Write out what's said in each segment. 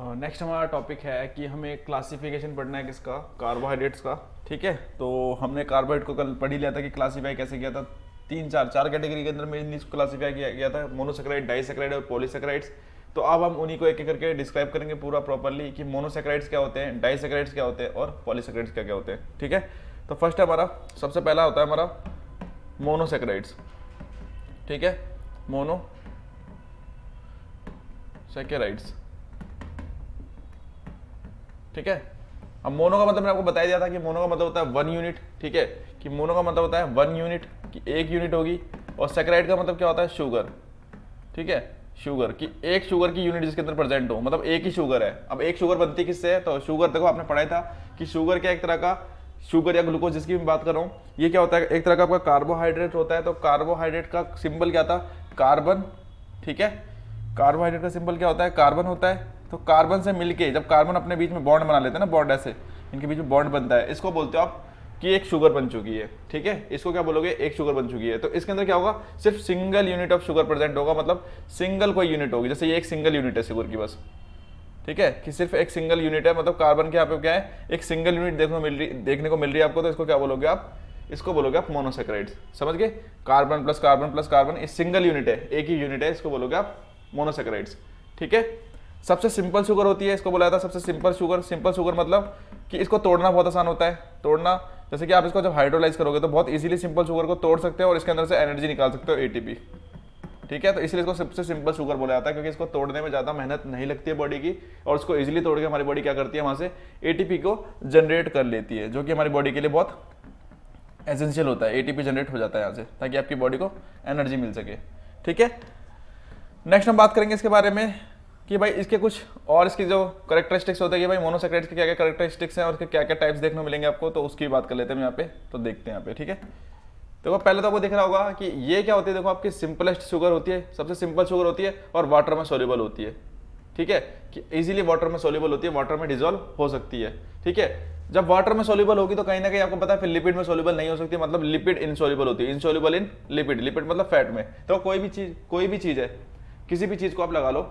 Next हमारा topic है कि हमें क्लासिफिकेशन पढ़ना है किसका, कार्बोहाइड्रेट्स का। ठीक है, तो हमने कार्बोहाइड्रेट को कल पढ़ ही लिया था कि क्लासीफाई कैसे किया था। चार कैटेगरी के अंदर मेनली क्लासीफाई किया गया था, मोनोसेक्राइड, डाइसेक्राइड और पॉलीसेक्राइड्स। तो अब हम उन्हीं को एक एक करके डिस्क्राइब करेंगे पूरा प्रॉपरली कि मोनोसेक्राइड्स क्या होते हैं, डाइसेक्राइड्स क्या होते हैं और पॉलीसेक्राइड्स क्या क्या होते हैं। ठीक है, तो फर्स्ट है हमारा, सबसे पहला होता है हमारा मोनोसेक्राइड्स। ठीक है, मोनोसेक्राइड्स। ठीक है, अब मोनो का मतलब मैंने आपको बता दिया था कि मोनो का मतलब होता है वन यूनिट। ठीक है, कि मोनो का मतलब होता है वन यूनिट, कि एक यूनिट होगी। और सेक्राइड का मतलब क्या होता है, शुगर। ठीक है, शुगर की एक शुगर की यूनिट जिसके अंदर प्रेजेंट हो, मतलब एक ही शुगर है। अब एक शुगर बनती किससे है, तो शुगर देखो आपने पढ़ा था कि शुगर क्या एक तरह का, शुगर या ग्लूकोज जिसकी मैं बात कर रहा हूँ, ये क्या होता है, एक तरह का आपका कार्बोहाइड्रेट होता है। तो कार्बोहाइड्रेट का सिंबल क्या था, कार्बन। ठीक है, कार्बोहाइड्रेट का सिंबल क्या होता है, कार्बन होता है। तो कार्बन से मिलके जब कार्बन अपने बीच में बॉन्ड बना लेते हैं ना, बॉन्ड ऐसे इनके बीच में बॉन्ड बनता है, इसको बोलते हो आप कि एक शुगर बन चुकी है। ठीक है, इसको क्या बोलोगे, एक शुगर बन चुकी है। तो इसके अंदर क्या होगा, सिर्फ single unit of sugar present होगा, मतलब सिंगल कोई यूनिट होगी। जैसे ये एक सिंगल यूनिट है शुगर की बस। ठीक है, कि सिर्फ एक सिंगल यूनिट है, मतलब कार्बन के यहाँ पे क्या है, एक सिंगल यूनिट देखने को मिल रही है आपको। तो इसको क्या बोलोगे आप, इसको बोलोगे आप मोनोसेक्राइड्स। समझ गए, carbon plus carbon plus carbon, इस सिंगल यूनिट है, एक ही यूनिट है, इसको बोलोगे आप मोनोसेक्राइड्स। ठीक है, सबसे सिंपल शुगर होती है, इसको बोला जाता है सबसे सिंपल शुगर। सिंपल शुगर मतलब कि इसको तोड़ना बहुत आसान होता है, तोड़ना। जैसे कि आप इसको जब हाइड्रोलाइज करोगे तो बहुत इजीली सिंपल शुगर को तोड़ सकते हो और इसके अंदर से एनर्जी निकाल सकते हो, एटीपी। ठीक है, तो इसलिए इसको सबसे सिंपल शुगर बोला जाता है, क्योंकि इसको तोड़ने में ज़्यादा मेहनत नहीं लगती है बॉडी की, और इसको इजीली तोड़ के हमारी बॉडी क्या करती है, वहाँ से एटीपी को जनरेट कर लेती है, जो कि हमारी बॉडी के लिए बहुत एसेंशियल होता है। एटीपी जनरेट हो जाता है यहाँ से, ताकि आपकी बॉडी को एनर्जी मिल सके। ठीक है, नेक्स्ट हम बात करेंगे इसके बारे में कि भाई इसके कुछ और इसकी जो करेक्टरिस्टिक्स होते हैं कि भाई मोनोसेक्राइड्स के क्या क्या करेक्टरिस्टिक्स हैं और इसके क्या क्या टाइप्स देखने को मिलेंगे आपको, तो उसकी बात कर लेते हैं यहाँ पे। तो देखते हैं यहाँ पे। ठीक है, देखो पहले तो आपको दिख रहा होगा कि ये क्या होती है, देखो आपकी सिंपलेस्ट शुगर होती है, सबसे सिंपल शुगर होती है और वाटर में सोल्यूबल होती है। ठीक है, कि इजीली वाटर में सोल्यूबल होती है, वाटर में डिजोल्व हो सकती है। ठीक है, जब वाटर में सोल्यूबल होगी तो कहीं ना कहीं आपको पता है फिर लिपिड में सोल्यूबल नहीं हो सकती, मतलब लिपिड इनसोल्यूबल होती है, इनसोल्यूबल इन लिपिड, लिपिड मतलब फैट में। तो कोई भी चीज है, किसी भी चीज को आप लगा लो,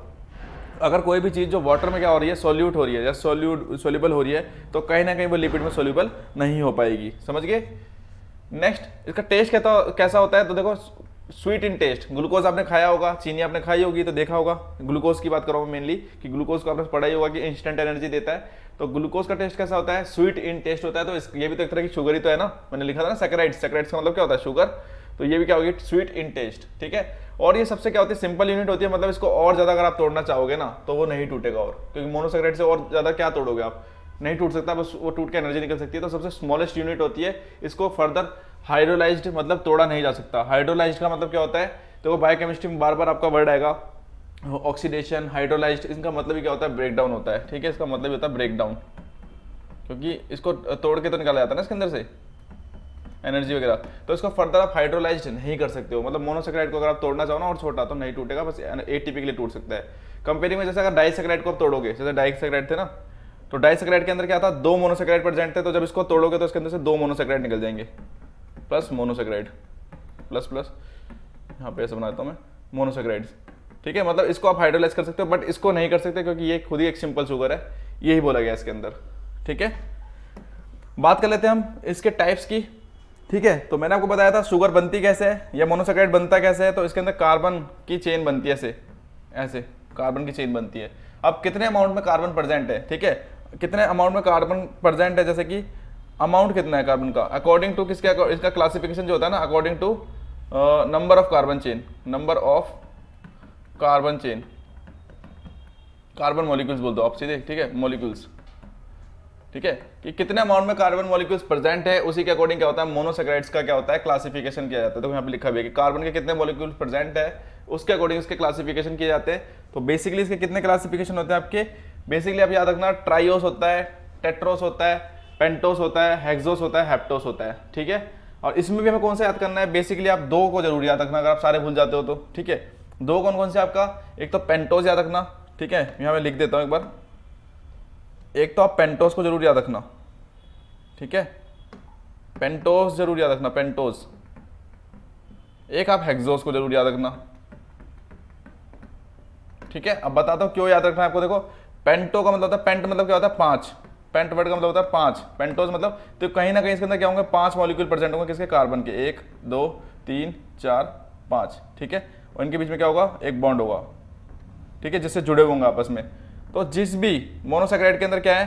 अगर कोई भी चीज़ जो वाटर में क्या हो रही है, सोल्यूट हो रही है या सोल्यूबल हो रही है, तो कहीं ना कहीं वो लिपिड में सोल्यूबल नहीं हो पाएगी। समझ गए। नेक्स्ट, इसका टेस्ट कैसा होता है, तो देखो स्वीट इन टेस्ट। ग्लूकोज आपने खाया होगा, चीनी आपने खाई होगी, तो देखा होगा। ग्लूकोज की बात करो मेनली, कि ग्लूकोज को आपने पढ़ा ही होगा कि इंस्टेंट एनर्जी देता है। तो ग्लूकोज का टेस्ट कैसा होता है, स्वीट इन टेस्ट होता है। तो ये भी तो एक तरह की शुगर ही तो है ना, मैंने लिखा था ना सेक्राइड्स। सेक्राइड्स का मतलब क्या होता है, शुगर। तो ये भी क्या होगी, स्वीट इन टेस्ट। ठीक है, और ये सबसे क्या होती है, सिंपल यूनिट होती है, मतलब इसको और ज्यादा अगर आप तोड़ना चाहोगे ना तो वो नहीं टूटेगा, और क्योंकि मोनोसेक्राइड से और ज्यादा क्या तोड़ोगे आप, नहीं टूट सकता, बस वो टूट के एनर्जी निकल सकती है। तो सबसे स्मॉलेस्ट यूनिट होती है, इसको फर्दर हाइड्रोलाइज्ड मतलब तोड़ा नहीं जा सकता। हाइड्रोलाइज्ड का मतलब क्या होता है, तो बायोकेमिस्ट्री में बार बार आपका वर्ड आएगा, ऑक्सीडेशन, हाइड्रोलाइज्ड, इनका मतलब ही क्या होता है, ब्रेक डाउन होता है। ठीक है, इसका मतलब होता है ब्रेक डाउन, क्योंकि इसको तोड़ के तो निकाला जाता है ना इसके अंदर से एनर्जी वगैरह। तो इसको फर्दर आप हाइड्रोलाइज्ड नहीं कर सकते हो, मतलब मोनोसेक्राइड को अगर आप तोड़ना चाहो ना और छोटा, तो नहीं टूटेगा, बस एटीपी के लिए टूट सकता है। कंपेयरिंग में जैसे अगर डाइसेक्राइड को आप तोड़ोगे, जैसे डाइसेक्राइड थे ना, तो डाइसेक्राइड के अंदर क्या था, दो मोनोसेक्राइड प्रेजेंट थे। तो जब इसको तोड़ोगे तो इसके अंदर से दो मोनोसेक्राइड निकल जाएंगे, प्लस मोनोसेक्राइड, प्लस प्लस, यहाँ पे ऐसे बनाता हूँ मैं, मोनोसेक्राइड्स। ठीक है, मतलब इसको आप हाइड्रोलाइज कर सकते हो, बट इसको नहीं कर सकते, क्योंकि ये खुद ही एक सिंपल शुगर है, यही बोला गया इसके अंदर। ठीक है, बात कर लेते हैं हम इसके टाइप्स की। ठीक है, तो मैंने आपको बताया था शुगर बनती कैसे है या मोनोसेक्राइड बनता कैसे है। तो इसके अंदर कार्बन की चेन बनती है, ऐसे ऐसे कार्बन की चेन बनती है। अब कितने अमाउंट में कार्बन प्रेजेंट है, ठीक है, कितने अमाउंट में कार्बन प्रेजेंट है, जैसे कि अमाउंट कितना है कार्बन का, अकॉर्डिंग टू किसके, इसका क्लासिफिकेशन जो होता है ना, according to number of carbon chain, number of carbon chain, carbon molecules बोल दो आप सीधे। ठीक है, मॉलिक्यूल्स। ठीक है, कि कितने अमाउंट में कार्बन मॉलिक्यूल्स प्रेजेंट है, उसी के अकॉर्डिंग क्या होता है, मोनोसेक्राइड्स का क्या होता है, क्लासिफिकेशन किया जाता है। तो यहाँ पे लिखा भी है कि कार्बन के कितने मॉलिक्यूल्स प्रेजेंट है, उसके अकॉर्डिंग इसके क्लासिफिकेशन किए जाते हैं। तो बेसिकली इसके कितने क्लासिफिकेशन होते हैं आपके, बेसिकली आप याद रखना, ट्राइओस होता है, टेट्रोस होता है, पेंटोस होता है, हेक्सोस होता है, हेप्टोस होता है। ठीक है, और इसमें भी हमें कौन सा याद करना है, बेसिकली आप दो को जरूर याद रखना, अगर आप सारे भूल जाते हो तो। ठीक है, दो कौन कौन से आपका, एक तो पेंटोस याद रखना। ठीक है, यहाँ मैं लिख देता हूँ एक बार, एक तो आप पेंटोस को जरूर याद रखना। ठीक है, पेंटोस जरूर याद रखना, पेंटोस। एक आप हेक्सोस को जरूर याद रखना। ठीक है, अब बताता हूं क्यों याद रखना है आपको। देखो पेंटो का मतलब होता है, पेंट मतलब क्या होता है 5, पेंट वर्ड का मतलब होता है 5, पेंटोज मतलब, तो कहीं ना कहीं इसके अंदर क्या होंगे 5 मॉलिक्यूल प्रेजेंट होंगे किसके, कार्बन के, 1 2 3 4 5, ठीक है। और इनके बीच में क्या होगा, एक बॉन्ड होगा, ठीक है, जिससे जुड़े होंगे आपस में। तो जिस भी मोनोसैकेराइड के अंदर क्या है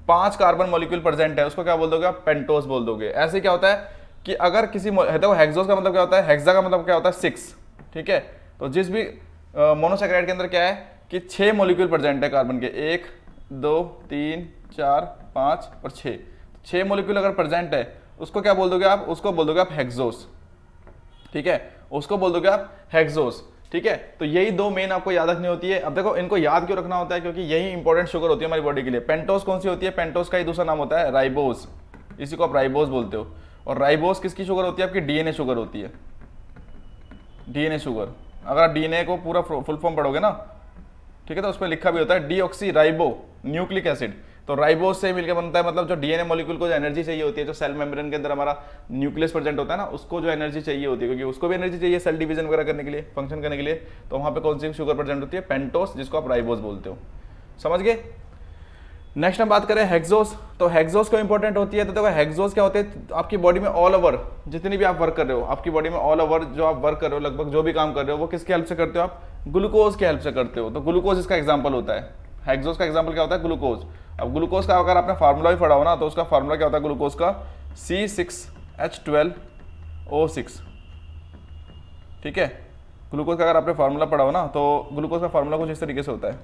5 कार्बन मॉलिक्यूल प्रेजेंट है उसको क्या बोल दोगे आप, पेंटोज बोल दोगे। ऐसे क्या होता है कि अगर किसी देखो हेक्सोस का मतलब क्या होता है, हेक्सा का मतलब क्या होता है 6, ठीक है। तो जिस भी मोनोसैकेराइड के अंदर क्या है कि 6 मॉलिक्यूल प्रेजेंट है कार्बन के, 1 2 3 4 5 और 6 मॉलिक्यूल अगर प्रेजेंट है उसको क्या बोल दोगे आप, उसको बोल दोगे आप हेक्सोस, ठीक है, उसको बोल दोगे आप हेक्सोस, ठीक है। तो यही दो मेन आपको याद रखनी होती है। अब देखो इनको याद क्यों रखना होता है, क्योंकि यही इंपॉर्टेंट शुगर होती है हमारी बॉडी के लिए। पेंटोस कौन सी होती है, पेंटोस का ही दूसरा नाम होता है राइबोस, इसी को आप राइबोस बोलते हो। और राइबोस किसकी शुगर होती है, आपकी डीएनए शुगर होती है, डीएनए शुगर। अगर आप डीएनए को पूरा फुल फॉर्म पढ़ोगे ना, ठीक है, तो उस पर लिखा भी होता है डीऑक्सी राइबो न्यूक्लिक एसिड। तो राइबोस से मिलकर बनता है, मतलब जो डीएनए मॉलिक्यूल को जो एनर्जी चाहिए होती है, जो सेल मेम्ब्रेन के अंदर हमारा न्यूक्लियस प्रेजेंट होता है ना, उसको जो एनर्जी चाहिए होती है, क्योंकि उसको भी एनर्जी चाहिए सेल डिवीजन वगैरह करने के लिए, फंक्शन करने के लिए, तो वहां पे कौन सी शुगर प्रेजेंट होती है, पेंटोस, जिसको आप राइबोस बोलते हो। समझ गए। नेक्स्ट हम बात करें हेक्सोस। तो हेक्सोस क्यों इंपॉर्टेंट होती है, तो देखो हेक्सोस क्या होते हैं, आपकी बॉडी में ऑल ओवर जितनी भी आप वर्क कर रहे हो, आपकी बॉडी में ऑल ओवर जो आप वर्क कर रहे हो, लगभग जो भी काम कर रहे हो, वो किसकी हेल्प से करते हो आप, ग्लूकोज की हेल्प से करते हो। तो ग्लूकोज इसका एग्जाम्पल होता है, हेक्सोस का एग्जाम्पल क्या होता है, ग्लूकोज। अब ग्लूकोज का अगर आपने फार्मूला भी पढ़ा हो ना, तो उसका फार्मूला क्या होता है ग्लूकोज का, C6H12O6, ठीक है। ग्लूकोज का अगर आपने फार्मूला पढ़ा हो ना, तो ग्लूकोज का फार्मूला कुछ इस तरीके से होता है,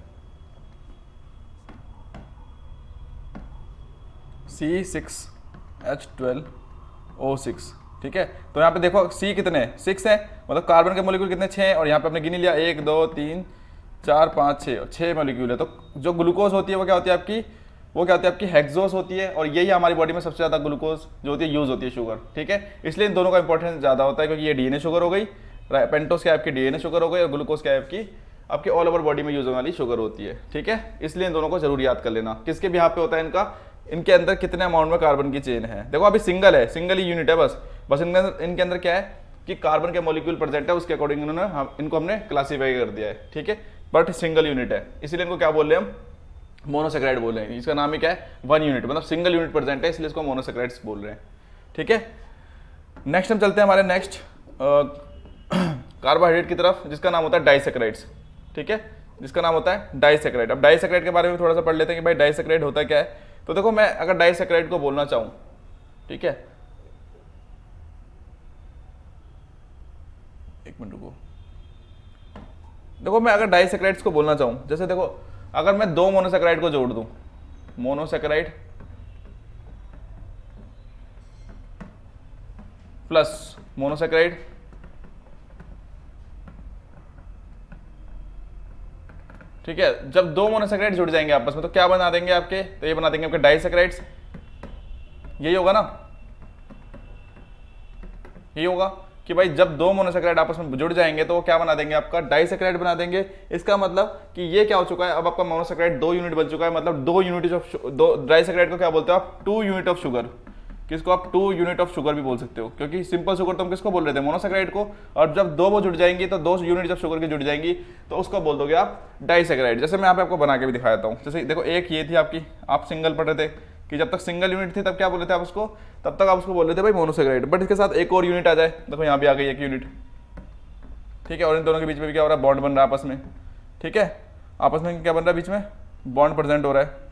C6H12O6, ठीक है। तो यहाँ पे देखो C कितने, 6 है, मतलब कार्बन के मॉलिक्यूल कितने, 6 हैं, और यहाँ पे आपने गिन लिया 1 2 3 4 5 6, और 6 मॉलिक्यूल है। तो जो ग्लूकोज होती है वो क्या होती है आपकी, वो क्या होती है आपकी हेक्सोस होती है। और यही हमारी बॉडी में सबसे ज़्यादा ग्लूकोज जो होती है यूज होती है, शुगर, ठीक है। इसलिए इन दोनों का इंपॉर्टेंस ज़्यादा होता है, क्योंकि ये डीएनए शुगर हो गई, पेंटोस क्या आपकी डीएनए शुगर हो गई, और ग्लूकोज क्या है आपकी ऑल ओवर बॉडी में यूज होने वाली शुगर होती है, ठीक है। इसलिए इन दोनों को जरूर याद कर लेना। किसके भी यहाँ पे होता है इनका, इनके अंदर कितने अमाउंट में कार्बन की चेन है। देखो अभी सिंगल है, सिंगल ही यूनिट है, बस इनके अंदर क्या है कि कार्बन के मॉलिक्यूल प्रेजेंट है, उसके अकॉर्डिंग इनको हमने क्लासीफाई कर दिया है, ठीक है। बट सिंगल यूनिट है, इसलिए इनको क्या बोल रहे हैं हम, मोनोसैकेराइड बोल रहे हैं। इसका नाम ही क्या है, 1 यूनिट, मतलब सिंगल यूनिट प्रेजेंट है, इसलिए इसको मोनोसैकेराइड्स बोल रहे हैं, ठीक है। नेक्स्ट हम चलते हैं हमारे नेक्स्ट कार्बोहाइड्रेट की तरफ, जिसका नाम होता है डाइसैकेराइड्स, ठीक है, जिसका नाम होता है डाइसैकेराइड। अब डाइसैकेराइड के बारे में थोड़ा सा पढ़ लेते हैं कि भाई डाइसैकेराइड होता क्या है। तो देखो मैं अगर डाइसैकेराइड को बोलना चाहूं, ठीक है, एक मिनट रुको, देखो मैं अगर डाइसैकेराइड्स को बोलना चाहूं, जैसे देखो अगर मैं 2 मोनोसैकेराइड को जोड़ दूं, मोनोसैकेराइड प्लस मोनोसैकेराइड, ठीक है, जब 2 मोनोसैकेराइड जुड़ जाएंगे आपस में तो क्या बना देंगे आपके, तो ये बना देंगे आपके डाइसैकेराइड्स, यही होगा ना, यही होगा कि भाई जब 2 मोनोसैकेराइड आपस में जुड़ जाएंगे तो वो क्या बना देंगे, आपका डाइसैकेराइड बना देंगे। इसका मतलब कि ये क्या हो चुका है, अब आपका मोनोसैकेराइड 2 यूनिट बन चुका है, मतलब 2 यूनिट ऑफ, दो डाइसैकेराइड को क्या बोलते हो आप, 2 यूनिट ऑफ शुगर, किसको आप 2 यूनिट ऑफ शुगर भी बोल सकते हो, क्योंकि सिंपल शुगर तो हम किसको बोल रहे थे, मोनोसैकेराइड को। और जब 2 वो जुड़ जाएंगी तो 2 यूनिट ऑफ शुगर की जुड़ जाएंगी, तो उसको बोल दोगे आप डाइसैकेराइड। जैसे मैं यहाँ पे आपको बना के भी दिखाता हूँ, जैसे देखो एक ये थी आपकी, आप सिंगल पढ़ रहे थे कि जब तक सिंगल यूनिट थी तब क्या बोल रहे थे आप उसको, तब तक आप उसको बोल रहे थे भाई मोनोसैकेराइड। बट इसके साथ एक और यूनिट आ जाए, देखो यहाँ भी आ गई एक यूनिट, ठीक है, और इन दोनों के बीच में भी क्या हो रहा है, बॉन्ड बन रहा है आपस में, ठीक है, आपस में क्या बन रहा है, बीच में बॉन्ड प्रेजेंट हो रहा है,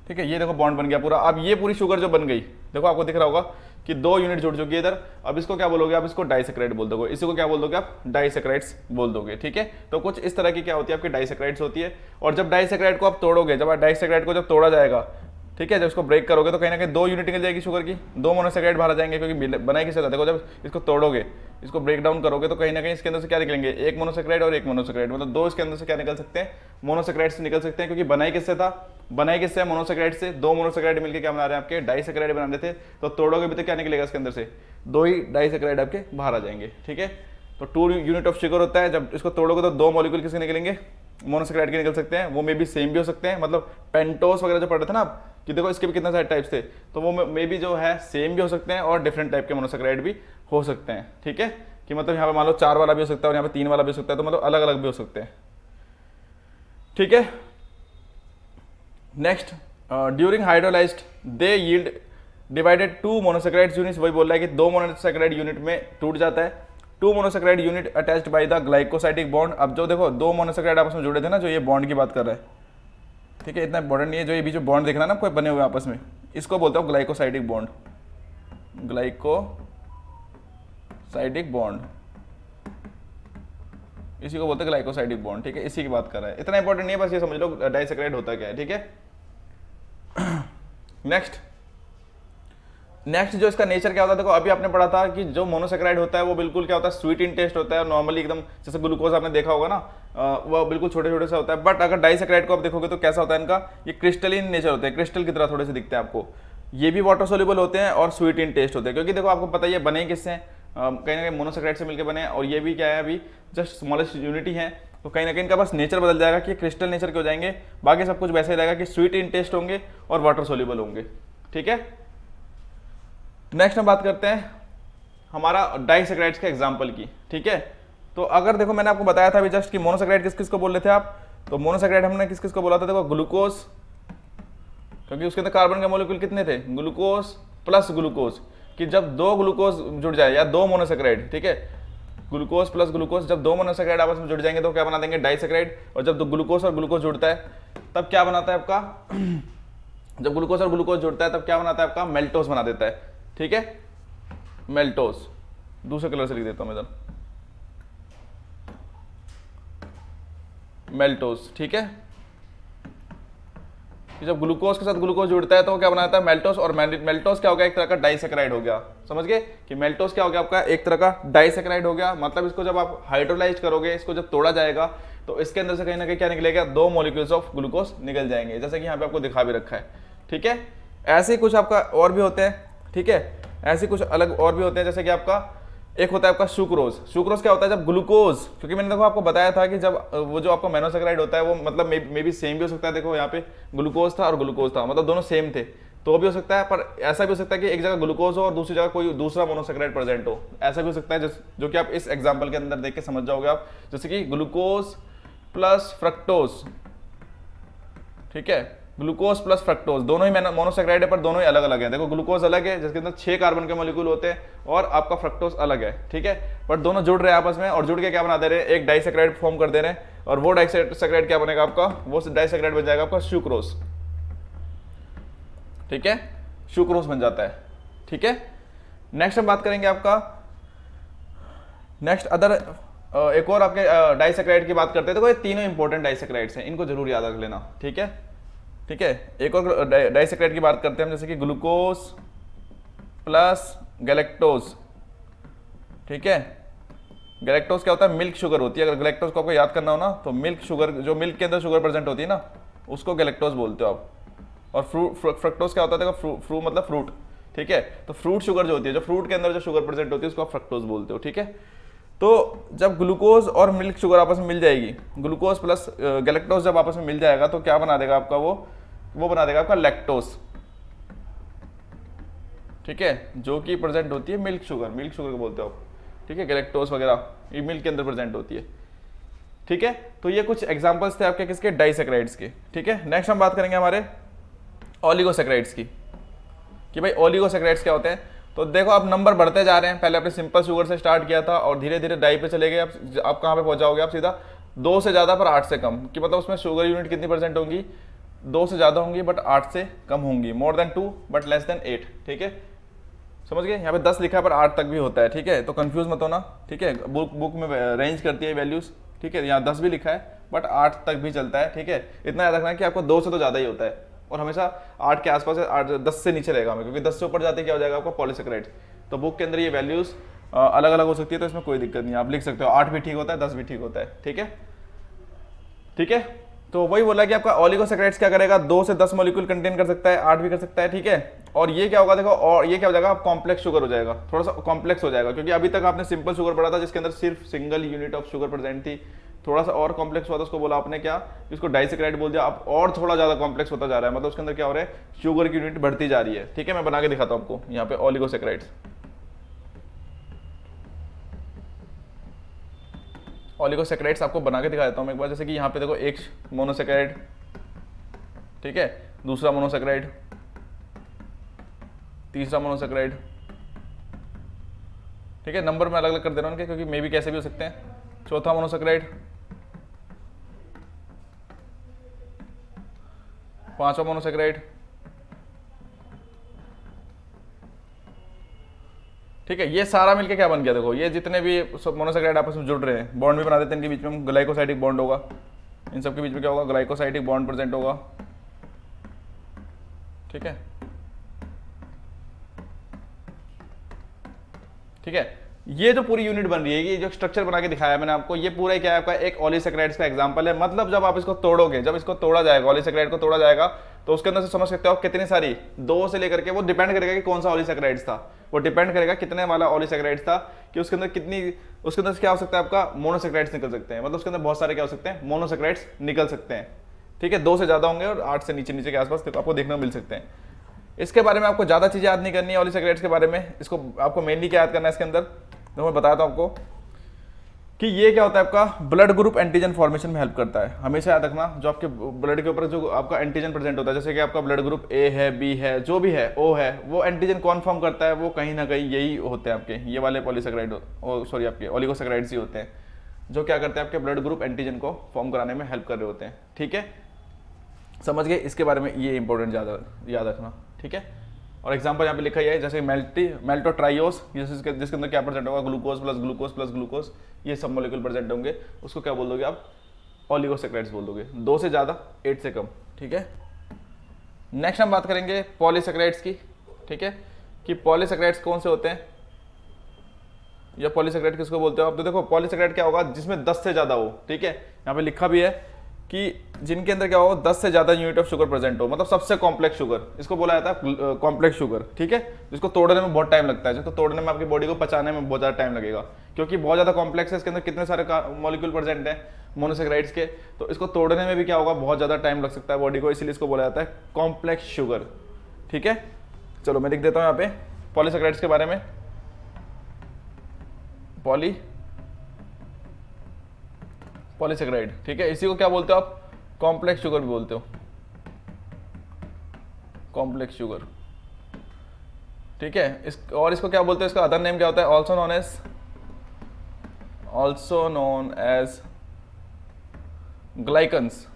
ठीक है। ये देखो बॉन्ड बन गया पूरा। अब ये पूरी शुगर जो बन गई, देखो आपको दिख रहा होगा कि 2 यूनिट जुड़ चुकी है इधर। अब इसको क्या बोलोगे आप, इसको डाइसैकेराइड बोल दोगे, इसी को क्या बोल दोगे आप, डाइसैकेराइड्स बोल दोगे, ठीक है। तो कुछ इस तरह की क्या होती है आपकी डाइसैकेराइड्स होती है। और जब डाइसैकेराइड को आप तोड़ोगे, जब डाइसैकेराइड को जब तोड़ा जाएगा, ठीक है, जब इसको ब्रेक करोगे तो कहीं ना कहीं 2 यूनिट निकल जाएगी शुगर की, 2 मोनोसैकेराइड बाहर आ जाएंगे, क्योंकि बनाई किससे था, देखो जब इसको तोड़ोगे, इसको ब्रेक डाउन करोगे तो कहीं ना कहीं इसके अंदर से क्या निकलेंगे, एक मोनोसैकेराइड और एक मोनोसैकेराइड, मतलब 2 इसके अंदर से क्या निकल सकते हैं, मोनोसैकेराइड से निकल सकते हैं, क्योंकि बनाई किससे था, बनाई किससे है, मोनोसैकेराइड से। 2 मोनोसैकेराइड मिलकर क्या बना रहे हैं आपके, डाइसैकेराइड बना रहे थे। तो तोड़ोगे भी तो क्या निकलेगा इसके अंदर से, 2 ही डाइसैकेराइड आपके बाहर आ जाएंगे, ठीक है। तो 2 यूनिट ऑफ शुगर होता है, जब इसको तोड़ोगे तो 2 मॉलिक्यूल किसके निकलेंगे, मोनोसैकेराइड के निकल सकते हैं। वो मे भी सेम भी हो सकते हैं, मतलब पेंटोस वगैरह जो पढ़ रहे थे ना आप, कि देखो इसके भी कितने सारे टाइप्स थे, तो वो मे भी जो है सेम भी हो सकते हैं और डिफरेंट टाइप के मोनोसैकेराइड भी हो सकते हैं, ठीक है। कि मतलब यहाँ पे मान लो 4 वाला भी हो सकता है और यहाँ पे 3 वाला भी हो सकता है, तो मतलब अलग अलग भी हो सकते हैं, ठीक है। नेक्स्ट, ड्यूरिंग हाइड्रोलाइज्ड दे यील्ड डिवाइडेड 2 मोनोसेक्राइड यूनिट्स, वही बोल रहा है कि 2 मोनोसेक्राइड यूनिट में टूट जाता है। 2 monosaccharide unit attached by the glycosidic bond. अब जो देखो 2 मोनोसेक्राइड आपस में जुड़े थे ना, जो ये बॉन्ड की बात कर रहा है, ठीक है, इतना इंपॉर्टेंट नहीं है, जो ये बीच में बॉन्ड दिख रहा है ना कोई बने हुए आपस में, इसको बोलते हो ग्लाइकोसाइडिक बॉन्ड, ग्लाइकोसाइडिक बॉन्ड, इसी को बोलते हैं ग्लाइकोसाइडिक बॉन्ड, ठीक है, इसी की बात कर रहा है। इतना इंपॉर्टेंट नहीं है, बस ये समझ लो डाइसेक्राइड होता क्या है, ठीक है। नेक्स्ट जो इसका नेचर क्या होता है, देखो अभी आपने पढ़ा था कि जो मोनोसेक्राइड होता है वो बिल्कुल क्या होता है, स्वीट इन टेस्ट होता है, नॉर्मली एकदम जैसे ग्लूकोज आपने देखा होगा ना, वो बिल्कुल छोटे छोटे से होता है। बट अगर डाइसेक्राइड को आप देखोगे तो कैसा होता है इनका, ये क्रिस्टलिन नेचर होते हैं, क्रिस्टल की तरह थोड़े से दिखते हैं आपको। ये भी वाटर सोल्यूबल होते हैं और स्वीट इन टेस्ट होते हैं, क्योंकि देखो आपको पता ही है बने किससे हैं, कहीं ना कहीं मोनोसेक्राइड से मिलकर बने हैं, और ये भी क्या है अभी जस्ट स्मॉलेस्ट यूनिटी है, तो कहीं ना कहीं इनका बस नेचर बदल जाएगा कि क्रिस्टल नेचर के हो जाएंगे, बाकी सब कुछ वैसे ही रहेगा कि स्वीट इन टेस्ट होंगे और वाटर सोल्यूबल होंगे, ठीक है। नेक्स्ट हम बात करते हैं हमारा डाइसेक्राइड्स के एग्जांपल की, ठीक है। तो अगर देखो मैंने आपको बताया था अभी जस्ट कि मोनोसेक्राइड किस किस को बोल रहे थे आप, तो मोनोसेक्राइड हमने किस किस को बोला था, देखो ग्लूकोज, क्योंकि उसके अंदर कार्बन के मॉलिक्यूल कितने थे, ग्लूकोज प्लस ग्लूकोज, कि जब 2 ग्लूकोज जुड़ जाए या 2 मोनोसेक्राइड, ठीक है, ग्लूकोज प्लस ग्लूकोज, जब 2 मोनोसेक्राइड आपस में जुड़ जाएंगे तो क्या बना देंगे, डाइसेक्राइड। और जब ग्लूकोज और ग्लूकोज जुड़ता है तब क्या बनाता है आपका जब ग्लूकोज और ग्लूकोज जुड़ता है तब क्या बनाता है आपका, मेल्टोस बना देता है, ठीक है, मेल्टोस। दूसरे कलर से लिख देता हूं मैं इधर, मेल्टोस, ठीक है। जब ग्लूकोज के साथ ग्लूकोज जुड़ता है तो क्या बनाता है, मेल्टोस, और मेल्टोस क्या हो गया, एक तरह का डाइसेक्राइड हो गया। समझ गए कि मेल्टोस क्या हो गया आपका, एक तरह का डाइसेक्राइड हो गया। मतलब इसको जब आप हाइड्रोलाइज करोगे, इसको जब तोड़ा जाएगा तो इसके अंदर से कहीं ना कहीं क्या निकलेगा, 2 मॉलिक्यूल्स ऑफ ग्लूकोज निकल जाएंगे, जैसे कि यहाँ पे आपको दिखा भी रखा है, ठीक है। ऐसे ही कुछ आपका और भी होते हैं, ठीक है, ऐसे कुछ अलग और भी होते हैं, जैसे कि आपका एक होता है आपका सुक्रोज। सुक्रोज क्या होता है, जब ग्लूकोज, क्योंकि मैंने देखो आपको बताया था कि जब वो जो आपका मोनोसेक्राइड होता है वो मतलब मे बी सेम भी हो सकता है, देखो यहाँ पे ग्लूकोज था और ग्लूकोज था, मतलब दोनों सेम थे, तो भी हो सकता है। पर ऐसा भी हो सकता है कि एक जगह ग्लूकोज हो और दूसरी जगह कोई दूसरा मोनोसेक्राइड प्रेजेंट हो, ऐसा भी हो सकता है, जो कि आप इस एग्जाम्पल के अंदर देख के समझ जाओगे आप, जैसे कि ग्लूकोज प्लस फ्रक्टोज, ठीक है, ग्लूकोज प्लस फ्रक्टोज, दोनों ही मोनोसेक्राइड है पर दोनों ही अलग अलग हैं। देखो ग्लूकोज अलग है जिसके अंदर 6 कार्बन के मॉलिक्यूल होते हैं, और आपका फ्रक्टोज अलग है, ठीक है, पर दोनों जुड़ रहे हैं आपस में, और जुड़ के क्या बना दे रहे हैं, एक डाइसेक्राइड फॉर्म कर दे रहे हैं, और वो डाइसेक्राइड क्या बनेगा आपका, वो डाइसेक्राइड बन जाएगा आपका सुक्रोज, ठीक है, सुक्रोज बन जाता है, ठीक है। नेक्स्ट हम बात करेंगे आपका नेक्स्ट अदर एक और आपके डाइसेक्राइड की बात करते हैं। तो ये तीनों इंपॉर्टेंट डाइसेक्राइड्स हैं, इनको जरूर याद रख लेना, ठीक है, ठीक है। एक और डाइसेक्राइड की बात करते हैं हम, जैसे कि ग्लूकोज प्लस गैलेक्टोज, ठीक है। गैलेक्टोज क्या होता है, मिल्क शुगर होती है। अगर गैलेक्टोज को आपको याद करना हो ना, तो मिल्क शुगर, जो मिल्क के अंदर शुगर प्रेजेंट होती है ना, उसको गैलेक्टोज बोलते हो आप। और फ्रक्टोज क्या होता है, देखो मतलब फ्रूट, ठीक है, तो फ्रूट शुगर जो होती है, जो फ्रूट के अंदर जो शुगर प्रेजेंट होती है उसको आप फ्रक्टोज बोलते हो, ठीक है। तो जब ग्लूकोज और मिल्क शुगर आपस में मिल जाएगी, ग्लूकोज प्लस गैलेक्टोज जब आपस में मिल जाएगा तो क्या बना देगा आपका, वो बना देगा आपका लैक्टोज, ठीक है, जो कि प्रेजेंट होती है मिल्क शुगर को बोलते हो आप, ठीक है, गैलेक्टोज वगैरह ये मिल्क के अंदर प्रेजेंट होती है, ठीक है। तो ये कुछ एग्जांपल्स थे आपके किसके, डाइसेक्राइड्स के, ठीक है। नेक्स्ट हम बात करेंगे हमारे ओलिगोसेक्राइड्स की, कि भाई ओलिगोसेक्राइड्स क्या होते हैं। तो देखो अब नंबर बढ़ते जा रहे हैं, पहले आपने सिंपल शुगर से स्टार्ट किया था और धीरे धीरे डाई पे चले गए। आप कहाँ पे पहुंचाओगे, आप सीधा 2 से ज़्यादा पर 8 से कम, कि मतलब उसमें शुगर यूनिट कितनी परसेंट होंगी, 2 से ज़्यादा होंगी बट 8 से कम होंगी, more than 2 but less than 8, ठीक है, समझ गए। यहाँ पे 10 लिखा है पर 8 तक भी होता है, ठीक है, तो कंफ्यूज मत होना, ठीक है, बुक में रेंज करती है वैल्यूज, ठीक है, यहाँ 10 भी लिखा है बट 8 तक भी चलता है, ठीक है। इतना याद रखना है कि आपको 2 से तो ज़्यादा ही होता है, और हमेशा 8 के आसपास है, 10 से नीचे रहेगा हमें, क्योंकि 10 से ऊपर जाते क्या हो जाएगा आपका पॉलीसेक्राइड। तो बुक के अंदर ये वैल्यूज अलग अलग हो सकती है, तो इसमें कोई दिक्कत नहीं, आप लिख सकते हो, 8 भी ठीक होता है, 10 भी ठीक होता है, ठीक है, ठीक है। तो वही बोला कि आपका ओलिगोसेक्राइड्स क्या करेगा, 2 से 10 मॉलिक्यूल कंटेन कर सकता है, 8 भी कर सकता है, ठीक है। और ये क्या होगा देखो, और ये क्या हो जाएगा, आप कॉम्प्लेक्स शुगर हो जाएगा, थोड़ा सा कॉम्प्लेक्स हो जाएगा, क्योंकि अभी तक आपने सिंपल शुगर पढ़ा था जिसके अंदर सिर्फ single unit of sugar present थी। थोड़ा सा और कॉम्प्लेक्स हुआ था, उसको बोला आपने क्या, इसको डाइसेक्राइड बोल दिया। अब और थोड़ा ज्यादा कॉम्प्लेक्स होता जा रहा है, मतलब उसके अंदर क्या हो रहा है, शुगर की यूनिट बढ़ती जा रही है, ठीक है। मैं बना के दिखाता हूं आपको यहाँ पे ओलिगोसेक्राइड्स, ऑलिगोसैकेराइड्स आपको बना के दिखा देता हूँ मैं एक बार। जैसे कि यहाँ पे देखो एक मोनोसैकेराइड, ठीक है, दूसरा मोनोसैकेराइड, तीसरा मोनोसैकेराइड, ठीक है, नंबर में अलग अलग कर दे रहा हूँ उनके, क्योंकि मे भी कैसे भी हो सकते हैं। चौथा मोनोसैकेराइड, पांचवा मोनोसैकेराइड, ठीक है। ये सारा मिलके क्या बन गया देखो, ये जितने भी मोनोसैकेराइड आपस में जुड़ रहे हैं, बॉन्ड भी बना देते हैं इनके बीच में, ग्लाइकोसाइडिक बॉन्ड होगा। इन सब के बीच में क्या होगा, ग्लाइकोसाइडिक बॉन्ड प्रेजेंट होगा, ठीक है, ठीक है। ये जो पूरी यूनिट बन रही है, ये जो स्ट्रक्चर बना के दिखाया मैंने आपको, ये पूरा क्या है आपका एक ऑलिसैकेराइड्स का एग्जांपल है। मतलब जब आप इसको तोड़ोगे, जब इसको तोड़ा जाएगा, ऑलिसैकेराइड को तोड़ा जाएगा, तो उसके अंदर से समझ सकते हो आप कितनी सारी, 2 से लेकर के, वो डिपेंड करेगा कि कौन सा ऑलिसैकेराइड्स था, वो डिपेंड करेगा कितने वाला ऑलिसैकेराइड्स था, कि उसके अंदर कितनी, उसके अंदर क्या हो सकता है आपका, मोनोसैकेराइड्स निकल सकते हैं। मतलब उसके अंदर बहुत सारे क्या हो सकते हैं, मोनोसैकेराइड्स निकल सकते हैं, ठीक है। 2 से ज्यादा होंगे और 8 से नीचे नीचे के आसपास आपको देखने को मिल सकते हैं। इसके बारे में आपको ज्यादा चीजें याद नहीं करनी है ऑलिसैकेराइड्स के बारे में। इसको आपको मेनली क्या याद करना है इसके अंदर, तो मैं बताता हूं आपको कि ये क्या होता है आपका, ब्लड ग्रुप एंटीजन फॉर्मेशन में हेल्प करता है। हमेशा याद रखना, जो आपके ब्लड के ऊपर जो आपका एंटीजन प्रेजेंट होता है, जैसे कि आपका ब्लड ग्रुप ए है, बी है, जो भी है, ओ है, वो एंटीजन कौन फॉर्म करता है, वो कहीं ना कहीं यही होते हैं आपके, ये वाले पॉलीसैकेराइड, सॉरी आपके ऑलिगोसैकेराइड्स ही होते हैं, जो क्या करते हैं आपके ब्लड ग्रुप एंटीजन को फॉर्म कराने में हेल्प कर रहे होते हैं, ठीक है। समझ गए, इसके बारे में ये इंपॉर्टेंट ज़्यादा याद रखना, ठीक है। और एग्जांपल यहाँ पे लिखा ही है, जैसे मेल्टोट्राइओस, जिसके अंदर क्या प्रेजेंट होगा, glucose plus glucose plus glucose, ये सब मॉलिक्यूल प्रेजेंट होंगे, उसको क्या बोल दोगे आप, ऑलिगोसैकेराइड्स बोल दोगे। 2 से ज़्यादा, 8 से कम, ठीक है। नेक्स्ट हम बात करेंगे पॉलीसैकेराइड्स की, ठीक है, कि पॉलीसैकेराइड्स कौन से होते हैं, या पॉलीसैकेराइड किसको बोलते हो आप। तो देखो पॉलीसैकेराइड क्या होगा, जिसमें 10 से ज़्यादा हो, ठीक है, यहाँ पे लिखा भी है कि जिनके अंदर क्या हो, 10 से ज्यादा यूनिट ऑफ शुगर प्रेजेंट हो, मतलब सबसे कॉम्प्लेक्स शुगर, इसको बोला जाता है कॉम्प्लेक्स शुगर, ठीक है, जिसको तोड़ने में बहुत टाइम लगता है, जिसको तोड़ने में आपकी बॉडी को पचाने में बहुत ज्यादा टाइम लगेगा, क्योंकि बहुत ज्यादा कॉम्प्लेक्स है, इसके अंदर कितने सारे मॉलिक्यूल प्रेजेंट है मोनोसैकेराइड्स के, तो इसको तोड़ने में भी क्या होगा, बहुत ज्यादा टाइम लग सकता है बॉडी को, इसीलिए इसको बोला जाता है कॉम्प्लेक्स शुगर, ठीक है। चलो मैं लिख देता हूँ यहाँ पे पॉलीसैकेराइड्स के बारे में, पॉलीसैकेराइड, ठीक है, इसी को क्या बोलते हो आप, कॉम्प्लेक्स शुगर भी बोलते हो, कॉम्प्लेक्स शुगर, ठीक है। और इसको क्या बोलते हैं, इसका अदर नेम क्या होता है, ऑल्सो नोन एज ग्लाइकन्स,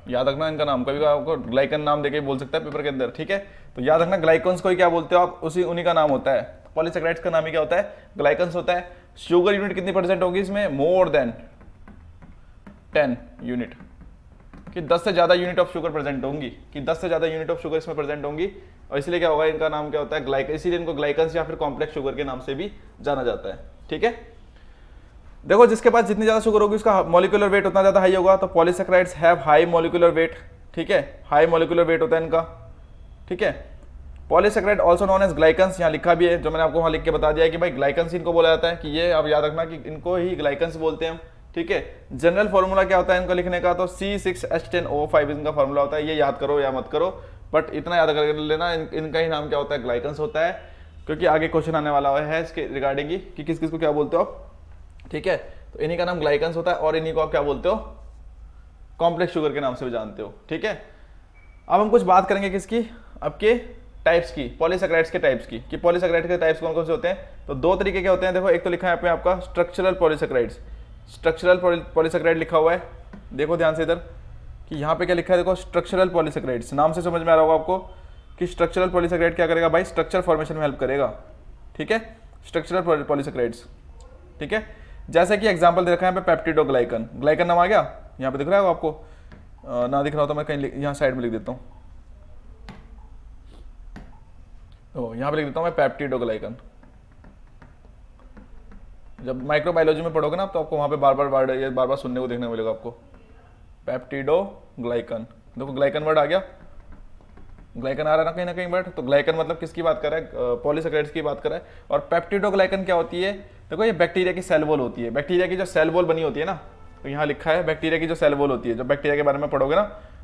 याद रखना इनका नाम, कभी आपको ग्लाइकन नाम देके बोल सकता है पेपर के अंदर, ठीक है। तो याद रखना ग्लाइकन्स को ही क्या बोलते हो आप, उन्हीं का नाम होता है। पॉलीसैकेराइड्स का नाम ही क्या होता है, ग्लाइकन्स होता है। शुगर यूनिट कितनी परसेंट होगी इसमें, मोर देन 10 यूनिट, कि 10 से ज्यादा यूनिट ऑफ शुगर प्रेजेंट होंगी, कि 10 से ज्यादा यूनिट ऑफ शुगर इसमें प्रेजेंट होंगी, और इसलिए क्या होगा, इनका नाम क्या होता है, ग्लाइकन, इसीलिए इनको ग्लाइकन्स या फिर कॉम्प्लेक्स शुगर के नाम से भी जाना जाता है, ठीक है। देखो जिसके पास जितनी ज्यादा शुगर होगी उसका मॉलिक्यूलर वेट उतना ज्यादा हाई होगा, तो polysaccharides have high molecular weight, ठीक है, हाई मॉलिक्यूलर वेट होता है इनका, ठीक है। पॉलीसैकेराइड ऑल्सो नोन एज ग्लाइकन्स, यहाँ लिखा भी है, जो मैंने आपको वहाँ लिख के बता दिया है कि भाई ग्लाइकन्स इनको बोला जाता है, कि ये आप याद रखना कि इनको ही ग्लाइकन्स बोलते हैं, ठीक है। जनरल फॉर्मूला क्या होता है इनको लिखने का, तो C6H10O5 इनका फॉर्मूला होता है, ये याद करो या मत करो, बट इतना याद कर लेना, इनका ही नाम क्या होता है, ग्लाइकन्स होता है, क्योंकि आगे क्वेश्चन आने वाला है इसके रिगार्डिंग कि किस किस को क्या बोलते हो आप, ठीक है। तो इन्हीं का नाम ग्लाइकन्स होता है, और इन्हीं को आप क्या बोलते हो, कॉम्प्लेक्स शुगर के नाम से भी जानते हो, ठीक है। अब हम कुछ बात करेंगे किसकी, आपके टाइप्स की, पॉलीसैकेराइड्स के टाइप्स की, कि पॉलीसैकेराइड के टाइप्स कौन कौन से होते हैं। तो 2 तरीके के होते हैं, देखो एक तो लिखा है यहाँ पे आपका स्ट्रक्चरल पॉलीसैकेराइड्स, स्ट्रक्चरल पॉलीसैकेराइड लिखा हुआ है, देखो ध्यान से इधर कि यहाँ पे क्या लिखा है, देखो स्ट्रक्चरल पॉलीसैकेराइड्स, नाम से समझ में आ रहा होगा आपको कि स्ट्रक्चरल पॉलीसैकेराइड क्या करेगा भाई, स्ट्रक्चर फॉर्मेशन में हेल्प करेगा, ठीक है, स्ट्रक्चरल पॉलीसैकेराइड्स, ठीक है। जैसे कि एग्जांपल दे रखा है यहाँ पे पेप्टिडोग्लाइकन, ग्लाइकन नाम आ गया, यहाँ पे दिख रहा है आपको, ना दिख रहा हो तो मैं कहीं यहाँ साइड में लिख देता हूँ, तो यहाँ पे लिख देता हूँ मैं पेप्टिडोग्लाइकन। जब माइक्रोबायोलॉजी में पढ़ोगे ना तो आपको वहाँ पे बार बार वर्ड ये बार बार सुनने को देखने को मिलेगा आपको, पेप्टिडोग्लाइकन, देखो ग्लाइकन वर्ड आ गया, ग्लाइकन आ रहा है ना कहीं वर्ड, तो ग्लाइकन मतलब किसकी बात कर रहा है, पॉलीसैकेराइड्स की बात कर रहा है। और पेप्टिडोग्लाइकन क्या होती है, देखो ये बैक्टीरिया की सेल वॉल होती है, बैक्टीरिया की जो सेल वॉल बनी होती है ना, तो यहाँ लिखा है बैक्टीरिया की जो सेल वॉल होती है, जब बैक्टीरिया के बारे में पढ़ोगे ना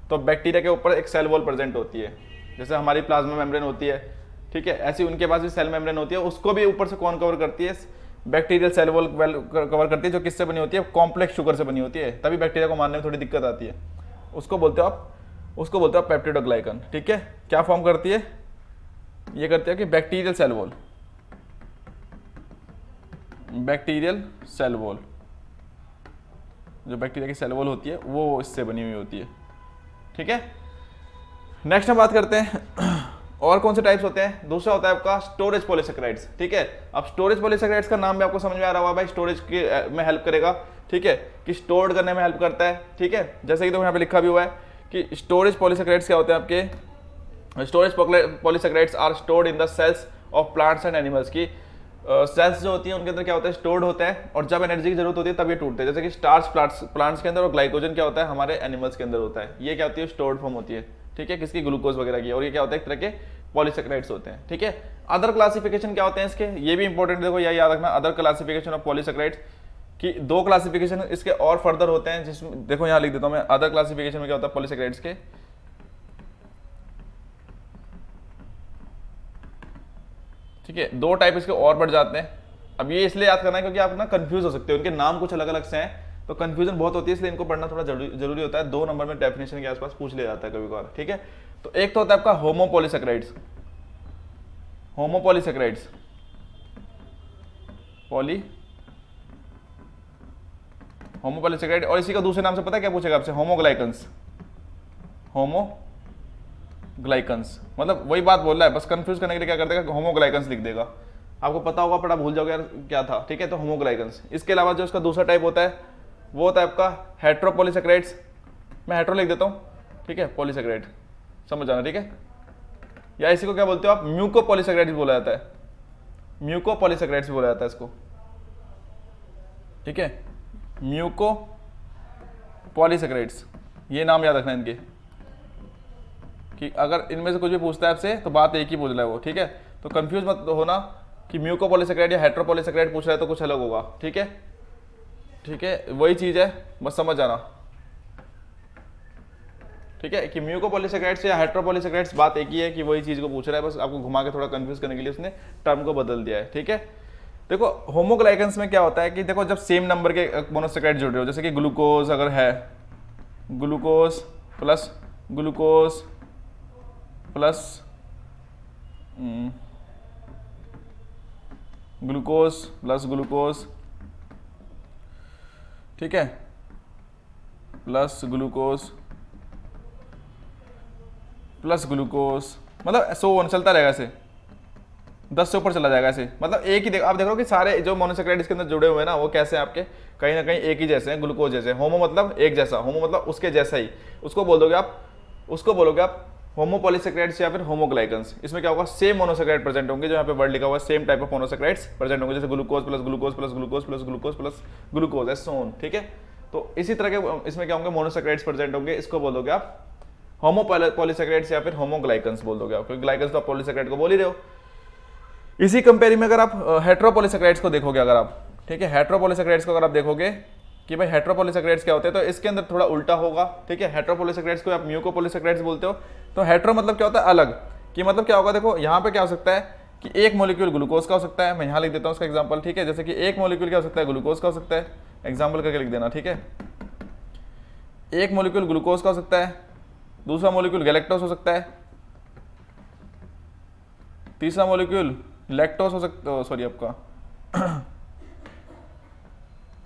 तो बैक्टीरिया के ऊपर एक सेल वॉल प्रेजेंट होती है, जैसे हमारी प्लाज्मा मेम्ब्रेन होती है, ठीक है, ऐसी उनके पास भी सेल मेम्ब्रेन होती है, उसको भी ऊपर से कौन कवर करती है, बैक्टीरियल सेल वॉल कवर करती है, जो किससे बनी होती है, कॉम्प्लेक्स शुगर से बनी होती है, तभी बैक्टीरिया को मारने में थोड़ी दिक्कत आती है। उसको बोलते हो आप पेप्टिडोग्लाइकन। ठीक है, क्या फॉर्म करती है, ये करती है कि bacterial cell wall, bacterial cell wall, जो बैक्टीरिया की सेल वॉल होती है वो इससे बनी हुई होती है। ठीक है, नेक्स्ट हम बात करते हैं और कौन से टाइप्स होते हैं। दूसरा होता है आपका स्टोरेज पॉलीसेकेराइड्स। ठीक है, अब स्टोरेज पॉलीसेकेराइड्स का नाम भी आपको समझ में आ रहा होगा भाई, स्टोरेज के में हेल्प करेगा। ठीक है, कि स्टोर करने में हेल्प करता है। ठीक है, जैसे कि तो यहाँ पे लिखा भी हुआ है कि स्टोरेज पॉलीसेकेराइड्स क्या होते हैं आपके, storage polysaccharides are stored in the cells of plants and animals की सेल्स जो होती है उनके अंदर क्या होता है, स्टोर्ड होता है, और जब एनर्जी की जरूरत होती है तब ये टूटते हैं। जैसे कि स्टार्च प्लांट्स के अंदर और ग्लाइकोजन क्या होता है हमारे एनिमल्स के अंदर होता है। ये क्या होती है, स्टोर्ड फॉर्म होती है। ठीक है, किसकी, ग्लूकोज वगैरह की, और ये क्या होता है, एक तरह के पॉलीसेकेराइड्स होते हैं। ठीक है, अदर क्लासिफिकेशन क्या होते हैं इसके, ये भी इंपॉर्टेंट, देखो यह याद रखना, अदर क्लासिफिकेशन ऑफ पॉलीसेकेराइड्स की दो क्लासिफिकेशन इसके और फर्दर होते हैं, जिसमें देखो यहाँ लिख देता हूं मैं, अदर क्लासिफिकेशन में क्या होता है पॉलीसेकेराइड्स के, ठीक है, दो टाइप इसके और बढ़ जाते हैं। अब ये इसलिए याद करना है क्योंकि आप ना कंफ्यूज हो सकते हो, इनके नाम कुछ अलग अलग से हैं तो कंफ्यूजन बहुत होती है, इसलिए इनको पढ़ना थोड़ा जरूरी होता है। 2 नंबर में डेफिनेशन के आसपास पूछ लिया जाता है कभी कभार। ठीक है, तो एक तो होता है आपका होमोपॉलीसेकेराइड्स, होमोपॉलीसेकेराइड्स, होमोपॉलीसेकेराइड, और इसी का दूसरे नाम से पता है क्या पूछेगा आपसे, होमोग्लाइकन्स, होमोग्लाइकन्स, मतलब वही बात बोल रहा है, बस कंफ्यूज करने के लिए क्या कर देगा, होमोग्लाइकन्स लिख देगा, आपको पता होगा पर आप भूल जाओगे यार क्या था। ठीक है, तो होमोग्लाइकन्स। इसके अलावा जो इसका दूसरा टाइप होता है वो होता है आपका हेट्रोपॉलीसेकेराइड्स, मैं हेट्रो लिख देता हूँ। ठीक है, पॉलीसेकेराइड समझ जाना। ठीक है, या इसी को क्या बोलते हो आप, म्यूकोपॉलीसेकेराइड्स बोला जाता है, म्यूकोपॉलीसेकेराइड्स बोला जाता है इसको। ठीक है, म्यूकोपॉलीसेकेराइड्स, ये नाम याद रखना इनके, कि अगर इनमें से कुछ भी पूछता है आपसे तो बात एक ही पूछ रहा है वो। ठीक है, तो कंफ्यूज मत होना कि म्यूकोपॉलीसेकेराइड या हेट्रोपॉलीसेकेराइड पूछ रहा है तो कुछ अलग होगा। ठीक है, ठीक है, वही चीज है, बस समझ जाना। ठीक है, कि म्यूकोपॉलीसेकेराइड्स या हेट्रोपॉलीसेकेराइड्स बात एक ही है, कि वही चीज को पूछ रहा है, बस आपको घुमा के थोड़ा कंफ्यूज करने के लिए उसने टर्म को बदल दिया है। ठीक है, देखो होमोग्लाइकन्स में क्या होता है कि देखो जब सेम नंबर के मोनोसेकेराइड जुड़ रहे हो, जैसे कि ग्लूकोज अगर है, glucose plus glucose plus glucose plus glucose, ठीक है, प्लस ग्लूकोज प्लस ग्लूकोज, मतलब सो वन चलता रहेगा ऐसे, 10 से ऊपर चला जाएगा ऐसे। मतलब एक ही आप देख रहे हो कि सारे जो मोनोसेकेराइड इसके अंदर जुड़े हुए हैं ना वो कैसे आपके कहीं ना कहीं एक ही जैसे हैं, ग्लूकोज जैसे। होमो मतलब एक जैसा, होमो मतलब उसके जैसा ही, उसको बोलोगे आप होमोपॉलीसेकेराइड्स या फिर होमोग्लाइकन्स। इसमें क्या होगा, सेम मोनोसेकेराइड प्रेजेंट होंगे, जो यहाँ पे वर्ड लिखा हुआ है same type of monosaccharides present होंगे, जैसे glucose plus glucose plus glucose plus glucose plus glucose and so on. ठीक है, तो इसी तरह के इसमें क्या होंगे, मोनोसेकेराइड्स प्रेजेंट होंगे, इसको बोलोगे आप होमोपॉलीसेकेराइड्स या फिर होमोग्लाइकन्स बोल दोगे आप, क्योंकि ग्लाइकन्स तो आप पॉलीसेकेराइड को बोल ही रहे हो। इसी कंपेयर में अगर आप हेट्रोपॉलीसेकेराइड्स को देखोगे, अगर आप, ठीक है, हेट्रोपॉलीसेकेराइड्स को अगर आप देखोगे कि भाई हेट्रोपॉलीसेकेराइड्स क्या होते हैं, तो इसके अंदर थोड़ा उल्टा होगा। ठीक है, हेट्रोपॉलीसेकेराइड्स को आप म्यूकोपॉलीसेकेराइड्स बोलते हो, तो हेट्रो मतलब क्या होता है, अलग, कि मतलब क्या होगा, देखो यहाँ पे क्या हो सकता है कि एक मॉलिक्यूल ग्लूकोज का हो सकता है, मैं यहाँ लिख देता हूँ उसका एग्जांपल। ठीक है, जैसे कि एक मॉलिक्यूल क्या हो सकता है, ग्लूकोज का हो सकता है, एग्जांपल करके लिख देना। ठीक है, एक मॉलिक्यूल ग्लूकोज का हो सकता है, दूसरा मॉलिक्यूल गैलेक्टोज हो सकता है, तीसरा मॉलिक्यूल लैक्टोज हो सकता, सॉरी आपका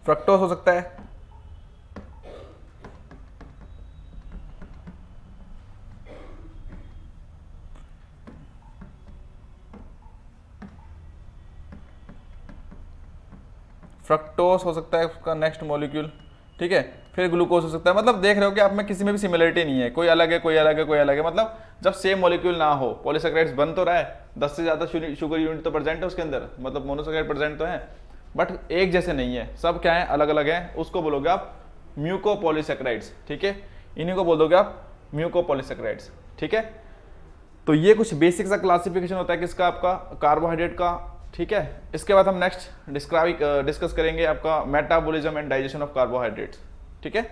फ्रक्टोज हो सकता है, फ्रक्टोज हो सकता है उसका नेक्स्ट मॉलिक्यूल। ठीक है, फिर ग्लूकोज हो सकता है। मतलब देख रहे हो कि आप में किसी में भी सिमिलरिटी नहीं है, कोई अलग है कोई अलग है कोई अलग है। मतलब जब सेम मॉलिक्यूल ना हो, पॉलीसेकेराइड्स बन तो रहा है, 10 से ज्यादा शुगर यूनिट तो प्रेजेंट है उसके अंदर, मतलब मोनोसेकेराइड प्रेजेंट तो है, बट एक जैसे नहीं है, सब क्या है, अलग अलग है, उसको बोलोगे आप म्यूकोपॉलीसेकेराइड्स। ठीक है, इन्हीं को बोल दोगे आप म्यूकोपॉलीसेकेराइड्स। ठीक है, तो ये कुछ बेसिक सा क्लासिफिकेशन होता है किसका, आपका कार्बोहाइड्रेट का। ठीक है, इसके बाद हम नेक्स्ट डिस्कस करेंगे आपका metabolism and digestion of carbohydrates. ठीक है।